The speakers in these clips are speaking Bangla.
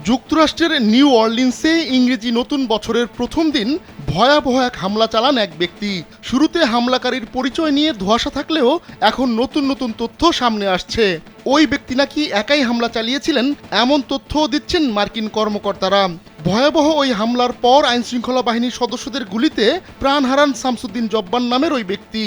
যুক্তরাষ্ট্রের নিউ অর্লিন্সে ইংরেজি নতুন বছরের প্রথম দিন ভয়াবহ এক হামলা চালান এক ব্যক্তি। শুরুতে হামলাকারীর পরিচয় নিয়ে ধোঁয়াশা থাকলেও এখন নতুন নতুন তথ্য সামনে আসছে। ওই ব্যক্তি নাকি একাই হামলা চালিয়েছিলেন, এমন তথ্যও দিচ্ছেন মার্কিন কর্মকর্তারা। ভয়াবহ ওই হামলার পর আইনশৃঙ্খলা বাহিনীর সদস্যদের গুলিতে প্রাণ হারান শামসুদ্দিন জব্বার নামের ওই ব্যক্তি।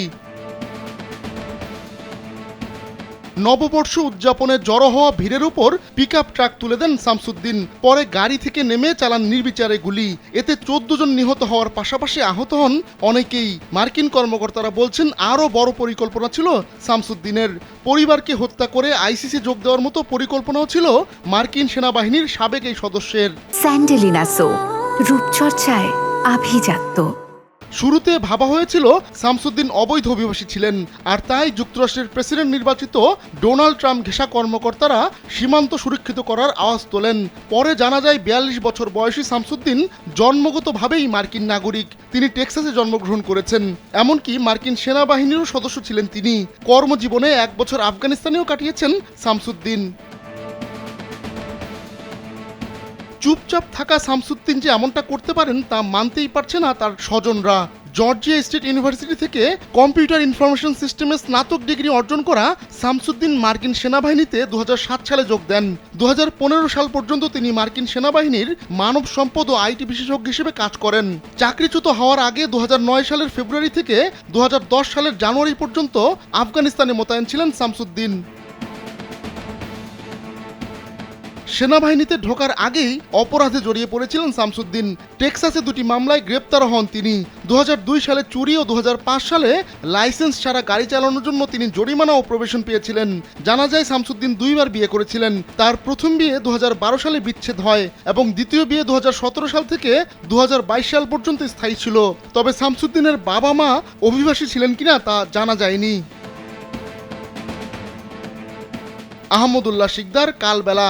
নববর্ষ উদযাপনে জড়ো হওয়া ভিড়ের উপর পিকআপ ট্রাক তুলে দেন শামসুদ্দিন। পরে গাড়ি থেকে নেমে চালান নির্বিচারে গুলি। এতে 14 জন নিহত হওয়ার পাশাপাশি আহত হন অনেকেই। মার্কিন কর্মকর্তারা বলছেন আরও বড় পরিকল্পনা ছিল শামসুদ্দিনের। পরিবারকে হত্যা করে আইসিসি যোগ দেওয়ার মতো পরিকল্পনাও ছিল মার্কিন সেনাবাহিনীর সাবেক এই সদস্যের। স্যান্ডেলিনা সো, রূপচর্চায় আভিজাত্য। শুরুতে ভাবা হয়েছিল শামসুদ্দিন অবৈধ অভিবাসী ছিলেন, আর তাই যুক্তরাষ্ট্রের প্রেসিডেন্ট নির্বাচিত ডোনাল্ড ট্রাম্প ঘেঁষা কর্মকর্তারা সীমান্ত সুরক্ষিত করার আওয়াজ তোলেন। পরে জানা যায় 42 বছর বয়সী শামসুদ্দিন জন্মগতভাবেই মার্কিন নাগরিক। তিনি টেক্সাসে জন্মগ্রহণ করেছেন। এমনকি মার্কিন সেনাবাহিনীরও সদস্য ছিলেন তিনি। কর্মজীবনে 1 বছর আফগানিস্তানেও কাটিয়েছেন শামসুদ্দিন। চুপচাপ থাকা শামসুদ্দিন যে এমনটা করতে পারেন তা মানতেই পারছে না তার স্বজনরা। জর্জিয়া স্টেট ইউনিভার্সিটি থেকে কম্পিউটার ইনফরমেশন সিস্টেমে স্নাতক ডিগ্রি অর্জন করা শামসুদ্দিন মার্কিন সেনাবাহিনীতে 2007 সালে যোগ দেন। 2015 সাল পর্যন্ত তিনি মার্কিন সেনাবাহিনীর মানব সম্পদ ও আইটি বিশেষজ্ঞ হিসেবে কাজ করেন। চাকরিচ্যুত হওয়ার আগে 2009 সালের ফেব্রুয়ারি থেকে 2010 সালের জানুয়ারি পর্যন্ত আফগানিস্তানে মোতায়েন ছিলেন শামসুদ্দিন। সেনাবাহিনীতে ঢোকার আগেই অপরাধে জড়িয়ে পড়েছিলেন শামসুদ্দিন। টেক্সাসে 2টি মামলায় গ্রেপ্তার হন তিনি। 2002 সালে চুরি ও 2005 সালে লাইসেন্স ছাড়া গাড়ি চালানোর জন্য তিনি জরিমানা ও প্রবেশন পেয়েছিলেন। জানা যায় শামসুদ্দিন 2বার বিয়ে করেছিলেন। তার প্রথম বিয়ে 2012 সালে বিচ্ছেদ হয় এবং দ্বিতীয় বিয়ে 2017 সাল থেকে 2022 সাল পর্যন্ত স্থায়ী ছিল। তবে শামসুদ্দিনের বাবা মা অভিবাসী ছিলেন কিনা তা জানা যায়নি। আহমদুল্লাহ শিকদার, কালবেলা।